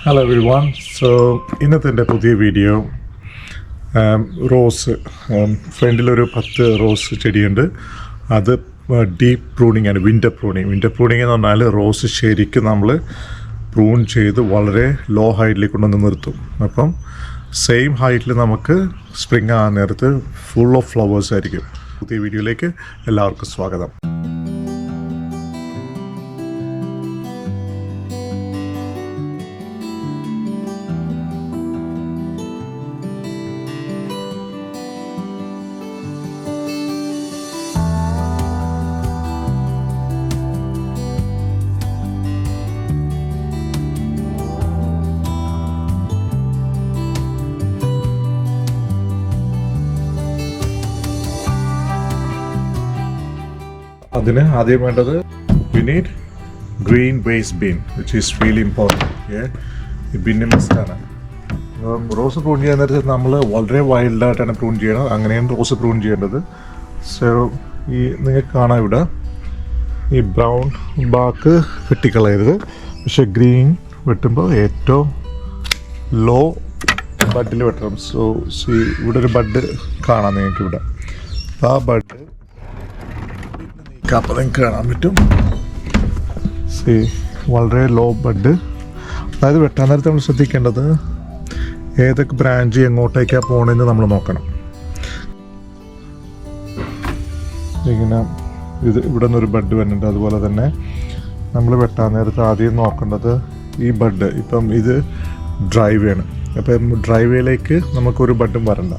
Hello everyone. So ഇന്നത്തെ എൻ്റെ പുതിയ വീഡിയോ റോസ് ഫ്രണ്ടിലൊരു 10 റോസ് ചെടിയുണ്ട്. അത് ഡീപ്പ് പ്രൂണിങ് ആണ്, വിൻ്റർ പ്രൂണിങ് എന്ന് പറഞ്ഞാൽ റോസ് ശരിക്കും നമ്മൾ പ്രൂൺ ചെയ്ത് വളരെ ലോ ഹൈറ്റിലേക്ക് കൊണ്ടുവന്ന് നിർത്തും. അപ്പം സെയിം ഹൈറ്റിൽ നമുക്ക് സ്പ്രിങ് ആകാൻ നേരത്ത് ഫുൾ ഓഫ് ഫ്ലവേഴ്സ് ആയിരിക്കും. പുതിയ വീഡിയോയിലേക്ക് എല്ലാവർക്കും സ്വാഗതം. അതിന് ആദ്യം വേണ്ടത് you need green waste bin which is really important. ഈ ബിന്ന് മസ്റ്റാണ്. റോസ് പ്രൂൺ ചെയ്യാൻ നേരത്തെ നമ്മൾ വളരെ വൈൽഡായിട്ടാണ് പ്രൂൺ ചെയ്യണം. അങ്ങനെയാണ് റോസ് പ്രൂൺ ചെയ്യേണ്ടത്. സോ ഈ നിങ്ങൾക്ക് കാണാം ഇവിടെ ഈ ബ്രൗൺ ബാക്ക് വെട്ടിക്കളയരുത്. പക്ഷെ ഗ്രീൻ വെട്ടുമ്പോൾ ഏറ്റവും ലോ ബഡിൽ വെട്ടണം. സോ ഇവിടെ ഒരു ബഡ് കാണാം നിങ്ങൾക്ക് ഇവിടെ. ആ ബഡ് അപ്പോൾ നിങ്ങൾക്ക് കാണാൻ പറ്റും. വളരെ ലോ ബഡ്. അതായത് വെട്ടാൻ നേരത്തെ നമ്മൾ ശ്രദ്ധിക്കേണ്ടത് ഏതൊക്കെ ബ്രാഞ്ച് എങ്ങോട്ടേക്കാണ് പോകണമെന്ന് നമ്മൾ നോക്കണം. ഇങ്ങനെ ഇവിടെ നിന്നൊരു ബഡ് വരുന്നുണ്ട്. അതുപോലെ തന്നെ നമ്മൾ വെട്ടാൻ നേരത്തെ ആദ്യം നോക്കേണ്ടത് ഈ ബഡ്. ഇപ്പം ഇത് ഡ്രൈവേയാണ്. അപ്പം ഡ്രൈവേയിലേക്ക് നമുക്കൊരു ബഡും വരണ്ട.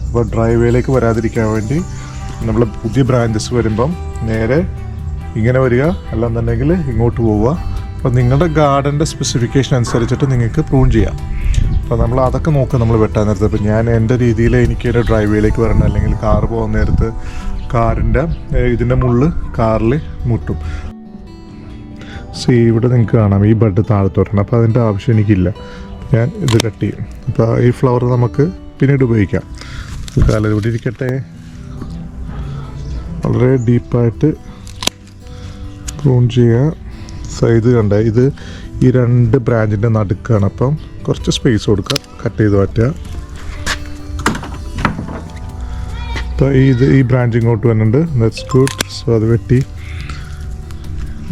അപ്പോൾ ഡ്രൈവേയിലേക്ക് വരാതിരിക്കാൻ വേണ്ടി നമ്മൾ പുതിയ ബ്രാഞ്ചസ് വരുമ്പം നേരെ ഇങ്ങനെ വരിക, അല്ലാന്നുണ്ടെങ്കിൽ ഇങ്ങോട്ട് പോവുക. അപ്പോൾ നിങ്ങളുടെ ഗാർഡൻ്റെ സ്പെസിഫിക്കേഷൻ അനുസരിച്ചിട്ട് നിങ്ങൾക്ക് പ്രൂൺ ചെയ്യാം. അപ്പോൾ നമ്മൾ അതൊക്കെ നോക്കുക നമ്മൾ വെട്ടാൻ നേരത്തെ. അപ്പോൾ ഞാൻ എൻ്റെ രീതിയിൽ എനിക്ക് എൻ്റെ ഡ്രൈവേയിലേക്ക് വരണം, അല്ലെങ്കിൽ കാറ് പോകുന്ന നേരത്ത് കാറിൻ്റെ ഇതിൻ്റെ മുകളിൽ കാറിൽ മുട്ടും. ഇവിടെ നിങ്ങൾക്ക് കാണാം ഈ ബഡ് താഴത്തോട്ടാണ്. അപ്പോൾ അതിൻ്റെ ആവശ്യം എനിക്കില്ല. ഞാൻ ഇത് കട്ട് ചെയ്യും. അപ്പോൾ ഈ ഫ്ലവർ നമുക്ക് പിന്നീട് ഉപയോഗിക്കാം. കാലം ഇവിടെ ഇരിക്കട്ടെ. വളരെ ഡീപ്പായിട്ട് പ്രൂൺ ചെയ്യുക. സൈഡ് കണ്ട ഇത് ഈ 2 ബ്രാഞ്ചിൻ്റെ നടുക്കാണ്. അപ്പം കുറച്ച് സ്പേസ് കൊടുക്കുക, കട്ട് ചെയ്ത് മാറ്റുക. അപ്പോൾ ഈ ബ്രാഞ്ച് ഇങ്ങോട്ട് വരുന്നുണ്ട്. That's good. സോ അത് വെട്ടി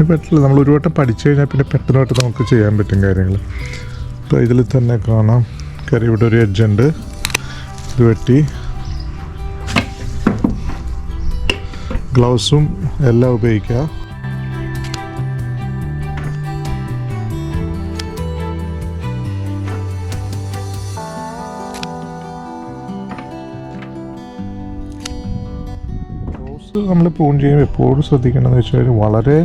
പറ്റില്ല. നമ്മൾ ഒരു വട്ടം പഠിച്ചു കഴിഞ്ഞാൽ പിന്നെ പെട്ടെന്നായിട്ട് നമുക്ക് ചെയ്യാൻ പറ്റും കാര്യങ്ങൾ. അപ്പോൾ ഇതിൽ തന്നെ കാണാം കാര്യം ഇവിടെ ഒരു എഡ്ജുണ്ട്. ഇത് വെട്ടി ഗ്ലൗസും എല്ലാം ഉപയോഗിക്കുക. റോസ് നമ്മൾ പ്രൂൺ ചെയ്യുമ്പോൾ എപ്പോഴും ശ്രദ്ധിക്കേണ്ടതെന്ന് വെച്ചാൽ വളരെ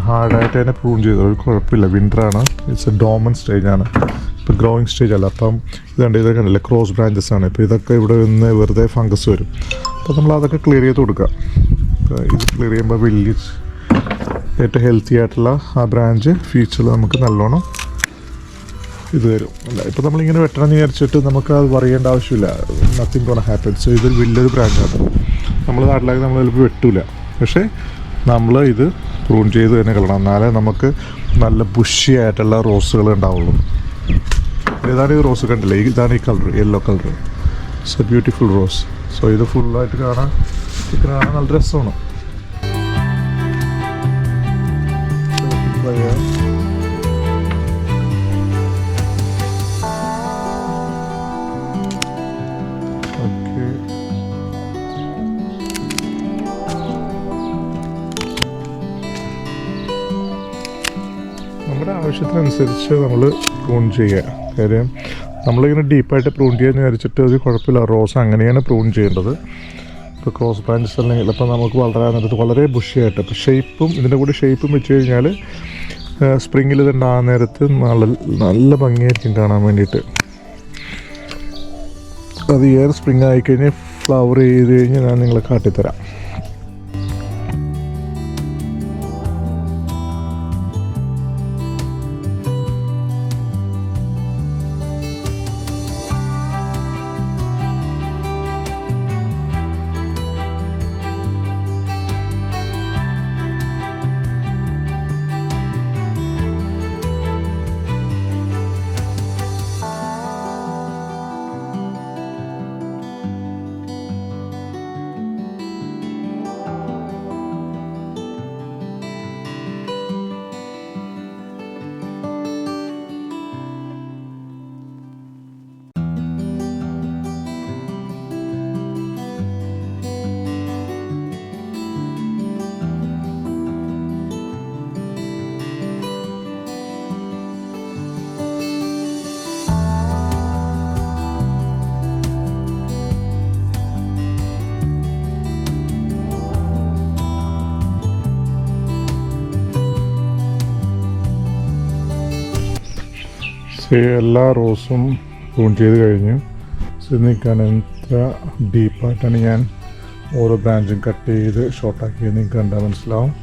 ഹാർഡായിട്ട് തന്നെ പ്രൂൺ ചെയ്തത് ഒരു കുഴപ്പമില്ല. വിൻ്ററാണ്, ഇറ്റ്സ് എ ഡോമൻ സ്റ്റേജാണ്. ഇപ്പോൾ ഗ്രോയിങ് സ്റ്റേജ് അല്ല. അപ്പം ഇതൊക്കെ കണ്ടില്ലേ, ക്രോസ് ബ്രാഞ്ചസ് ആണ്. ഇപ്പോൾ ഇതൊക്കെ ഇവിടെ നിന്ന് വെറുതെ ഫംഗസ് വരും. അപ്പോൾ നമ്മൾ അതൊക്കെ ക്ലിയർ ചെയ്ത് കൊടുക്കുക. ഇത് ക്ലിയർ ചെയ്യുമ്പോൾ വലിയ ഏറ്റവും ഹെൽത്തി ആയിട്ടുള്ള ആ ബ്രാഞ്ച് ഫ്യൂച്ചറിൽ നമുക്ക് നല്ലോണം ഇത് വരും. അല്ല ഇപ്പോൾ നമ്മളിങ്ങനെ വെട്ടണം എന്ന് വിചാരിച്ചിട്ട് നമുക്ക് അത് പറയേണ്ട ആവശ്യമില്ല. Nothing gonna happen. സോ ഇതൊരു വലിയൊരു ബ്രാഞ്ചാണ്. നമ്മൾ നാട്ടിലാക്കി നമ്മൾ ചിലപ്പോൾ വെട്ടില്ല. പക്ഷേ നമ്മൾ ഇത് പ്രൂൺ ചെയ്ത് തന്നെ കളയണം. എന്നാലേ നമുക്ക് നല്ല ബുഷി ആയിട്ടുള്ള റോസുകൾ ഉണ്ടാവുള്ളൂ. ഇതാണ് ഈ റോസ് കണ്ടില്ലേ, ഇതാണ് ഈ colour, yellow colour. It's A beautiful rose. So ഇത് ഫുള്ളായിട്ട് കാണാൻ നല്ല രസമാണ്. നമ്മുടെ ആവശ്യത്തിനനുസരിച്ച് നമ്മൾ പ്രൂൺ ചെയ്യുക. കാര്യം നമ്മളിങ്ങനെ ഡീപ്പായിട്ട് പ്രൂൺ ചെയ്യാന്ന് വിചാരിച്ചിട്ട് ഒരു കുഴപ്പമില്ല. റോസ് അങ്ങനെയാണ് പ്രൂൺ ചെയ്യേണ്ടത്. ഇപ്പോൾ ക്രോസ് ബ്രാഞ്ചസ് അല്ലെങ്കിൽ ഇപ്പോൾ നമുക്ക് വളരാൻ വളരെ ബുഷിയായിട്ട്. ഇപ്പോൾ ഷേപ്പും ഇതിൻ്റെ കൂടെ ഷേപ്പും വെച്ച് കഴിഞ്ഞാൽ സ്പ്രിങ്ങിൽ ഇതുണ്ടാകുന്ന നേരത്ത് നല്ല ഭംഗിയായിരിക്കും കാണാൻ വേണ്ടിയിട്ട്. അത് ഏറെ സ്പ്രിങ് ആയിക്കഴിഞ്ഞാൽ ഫ്ലവർ ചെയ്ത് കഴിഞ്ഞാൽ ഞാൻ നിങ്ങളെ കാട്ടിത്തരാം. എല്ലാ റോസും പ്രൂൺ ചെയ്ത് കഴിഞ്ഞു. നിങ്ങൾക്ക് എത്ര ഡീപ്പായിട്ടാണ് ഞാൻ ഓരോ ബ്രാഞ്ചും കട്ട് ചെയ്ത് ഷോർട്ടാക്കിയത് നിങ്ങൾക്ക് കണ്ടാൽ മനസ്സിലാവും.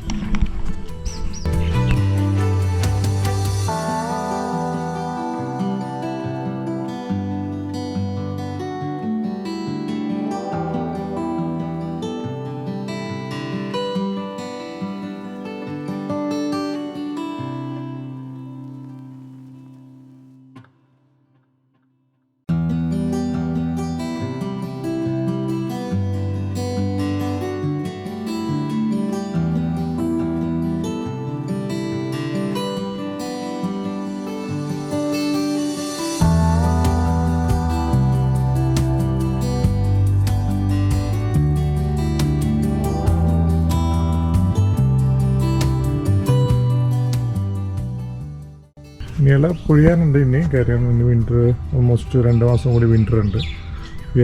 ഇനി ഇല പൊഴിയാനുണ്ട്. കാര്യം ഇനി വിൻ്റർ ഓൾമോസ്റ്റ് 2 മാസം കൂടി വിൻ്റർ ഉണ്ട്.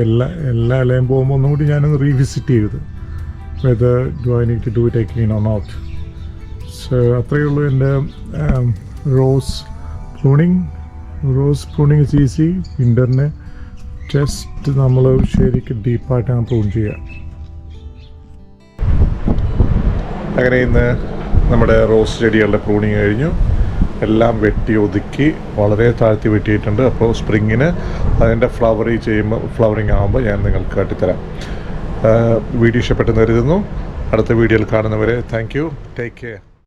എല്ലാ ഇലയും പോകുമ്പോൾ ഒന്നും കൂടി ഞാനൊന്ന് റീവിസിറ്റ് ചെയ്തത് whether do I need to do it again or not. So അത്രയേ ഉള്ളൂ എൻ്റെ റോസ് പ്രൂണിങ്. Is easy. വിൻ്ററിന് ജസ്റ്റ് നമ്മൾ ശരിക്കും ഡീപ്പായിട്ടാണ് പ്രൂൺ ചെയ്യുക. അങ്ങനെ ഇന്ന് നമ്മുടെ റോസ് ചെടികളുടെ പ്രൂണിങ് കഴിഞ്ഞു. എല്ലാം വെട്ടി ഒതുക്കി വളരെ താഴ്ത്തി വെട്ടിയിട്ടുണ്ട്. അപ്പോൾ സ്പ്രിങ്ങിന് അതിൻ്റെ ഫ്ലവറിങ് ആകുമ്പോൾ ഞാൻ നിങ്ങൾക്ക് കാട്ടിത്തരാം. വീഡിയോ ഇഷ്ടപ്പെട്ടെന്ന് കരുതുന്നു. അടുത്ത വീഡിയോയിൽ കാണുന്നവരെ താങ്ക് യു. Take care.